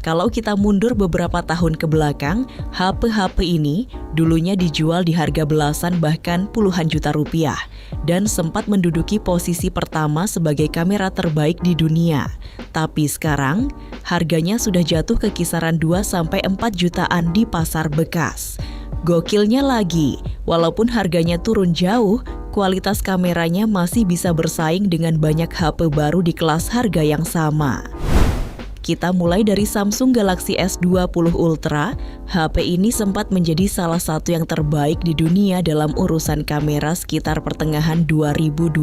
Kalau kita mundur beberapa tahun ke belakang, HP-HP ini dulunya dijual di harga belasan bahkan puluhan juta rupiah dan sempat menduduki posisi pertama sebagai kamera terbaik di dunia. Tapi sekarang, harganya sudah jatuh ke kisaran 2-4 jutaan di pasar bekas. Gokilnya lagi, walaupun harganya turun jauh, kualitas kameranya masih bisa bersaing dengan banyak HP baru di kelas harga yang sama. Kita mulai dari Samsung Galaxy S20 Ultra. HP ini sempat menjadi salah satu yang terbaik di dunia dalam urusan kamera sekitar pertengahan 2020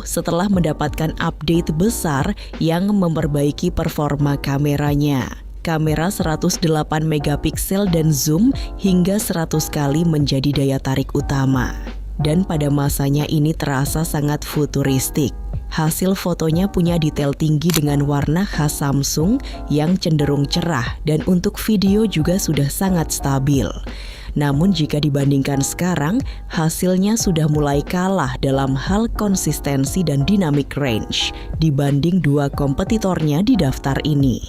setelah mendapatkan update besar yang memperbaiki performa kameranya. Kamera 108 megapiksel dan zoom hingga 100 kali menjadi daya tarik utama. Dan pada masanya ini terasa sangat futuristik. Hasil fotonya punya detail tinggi dengan warna khas Samsung yang cenderung cerah dan untuk video juga sudah sangat stabil. Namun jika dibandingkan sekarang, hasilnya sudah mulai kalah dalam hal konsistensi dan dynamic range dibanding dua kompetitornya di daftar ini.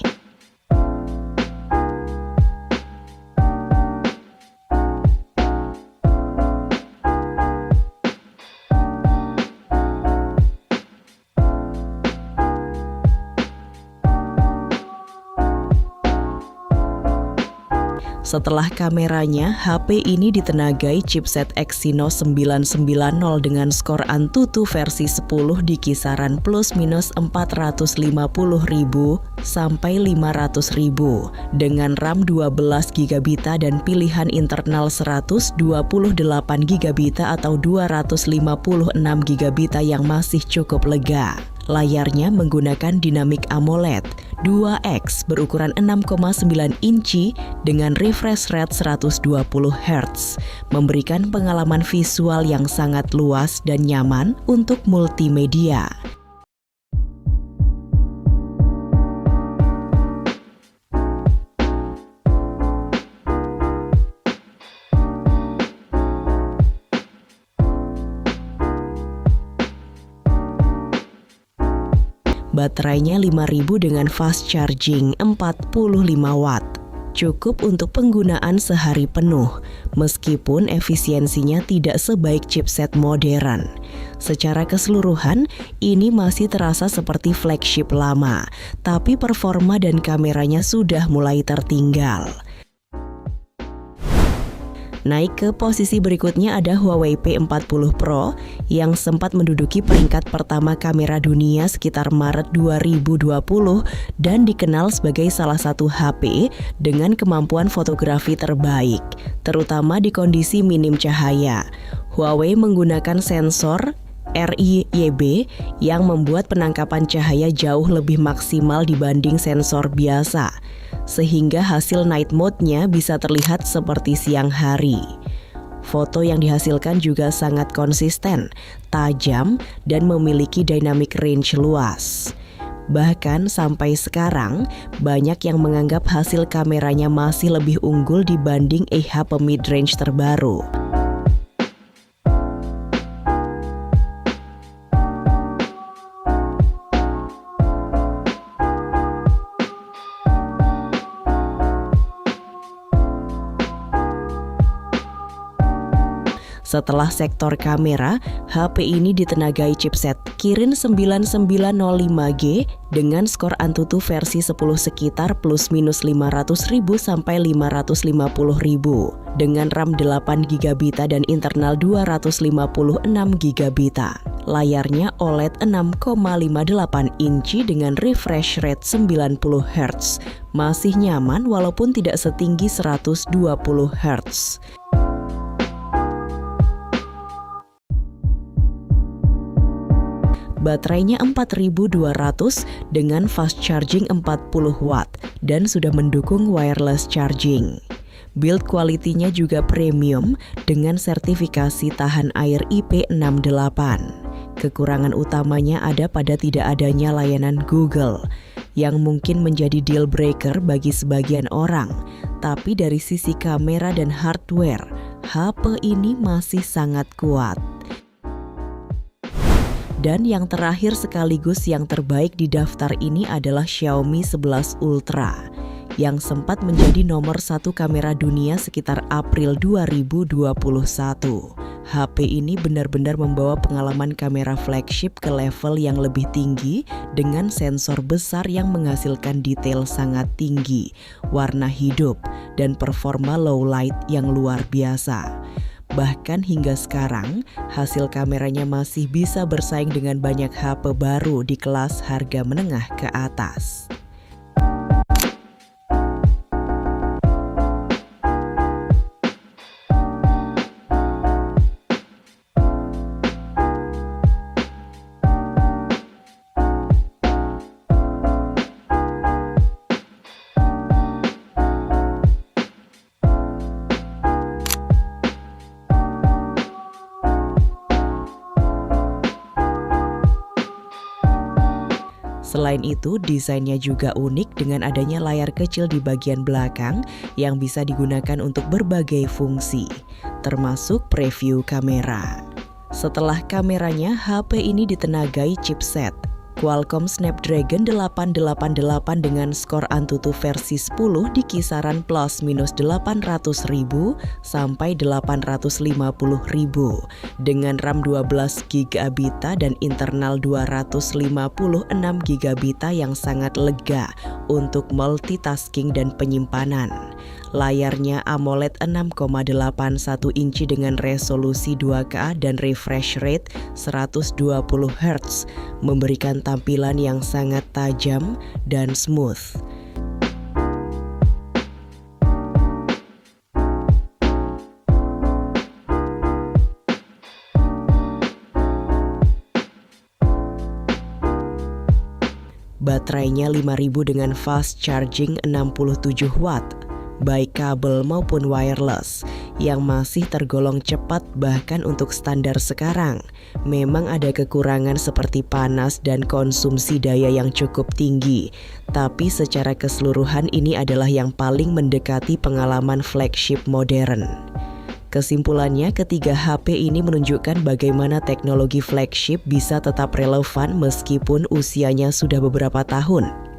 Setelah kameranya, HP ini ditenagai chipset Exynos 990 dengan skor Antutu versi 10 di kisaran plus minus 450.000 sampai 500.000 dengan RAM 12GB dan pilihan internal 128GB atau 256GB yang masih cukup lega. Layarnya menggunakan Dynamic AMOLED 2X berukuran 6,9 inci dengan refresh rate 120Hz, memberikan pengalaman visual yang sangat luas dan nyaman untuk multimedia. Baterainya 5000 dengan fast charging 45 watt. Cukup untuk penggunaan sehari penuh, meskipun efisiensinya tidak sebaik chipset modern. Secara keseluruhan, ini masih terasa seperti flagship lama, tapi performa dan kameranya sudah mulai tertinggal. Naik ke posisi berikutnya ada Huawei P40 Pro yang sempat menduduki peringkat pertama kamera dunia sekitar Maret 2020 dan dikenal sebagai salah satu HP dengan kemampuan fotografi terbaik, terutama di kondisi minim cahaya. Huawei menggunakan sensor RIYB yang membuat penangkapan cahaya jauh lebih maksimal dibanding sensor biasa, sehingga hasil night mode-nya bisa terlihat seperti siang hari. Foto yang dihasilkan juga sangat konsisten, tajam, dan memiliki dynamic range luas. Bahkan sampai sekarang, banyak yang menganggap hasil kameranya masih lebih unggul dibanding HP mid-range terbaru. Setelah sektor kamera, HP ini ditenagai chipset Kirin 9905G dengan skor Antutu versi 10 sekitar plus minus 500.000 sampai 550.000 dengan RAM 8GB dan internal 256GB. Layarnya OLED 6,58 inci dengan refresh rate 90Hz. Masih nyaman walaupun tidak setinggi 120Hz. Baterainya 4200 dengan fast charging 40 watt dan sudah mendukung wireless charging. Build quality-nya juga premium dengan sertifikasi tahan air IP68. Kekurangan utamanya ada pada tidak adanya layanan Google, yang mungkin menjadi deal breaker bagi sebagian orang. Tapi dari sisi kamera dan hardware, HP ini masih sangat kuat. Dan yang terakhir sekaligus yang terbaik di daftar ini adalah Xiaomi 11 Ultra. yang sempat menjadi nomor 1 kamera dunia sekitar April 2021. HP ini benar-benar membawa pengalaman kamera flagship ke level yang lebih tinggi dengan sensor besar yang menghasilkan detail sangat tinggi, warna hidup, dan performa low light yang luar biasa. Bahkan hingga sekarang, hasil kameranya masih bisa bersaing dengan banyak HP baru di kelas harga menengah ke atas. Selain itu, desainnya juga unik dengan adanya layar kecil di bagian belakang yang bisa digunakan untuk berbagai fungsi, termasuk preview kamera. Setelah kameranya, HP ini ditenagai chipset Qualcomm Snapdragon 888 dengan skor Antutu versi 10 di kisaran plus minus 800.000 sampai 850.000 dengan RAM 12 GB dan internal 256 GB yang sangat lega untuk multitasking dan penyimpanan. Layarnya AMOLED 6,81 inci dengan resolusi 2K dan refresh rate 120 Hz, memberikan tampilan yang sangat tajam dan smooth. Baterainya 5000 dengan fast charging 67 watt. Baik kabel maupun wireless, yang masih tergolong cepat bahkan untuk standar sekarang. Memang ada kekurangan seperti panas dan konsumsi daya yang cukup tinggi, tapi secara keseluruhan ini adalah yang paling mendekati pengalaman flagship modern. Kesimpulannya, ketiga HP ini menunjukkan bagaimana teknologi flagship bisa tetap relevan meskipun usianya sudah beberapa tahun.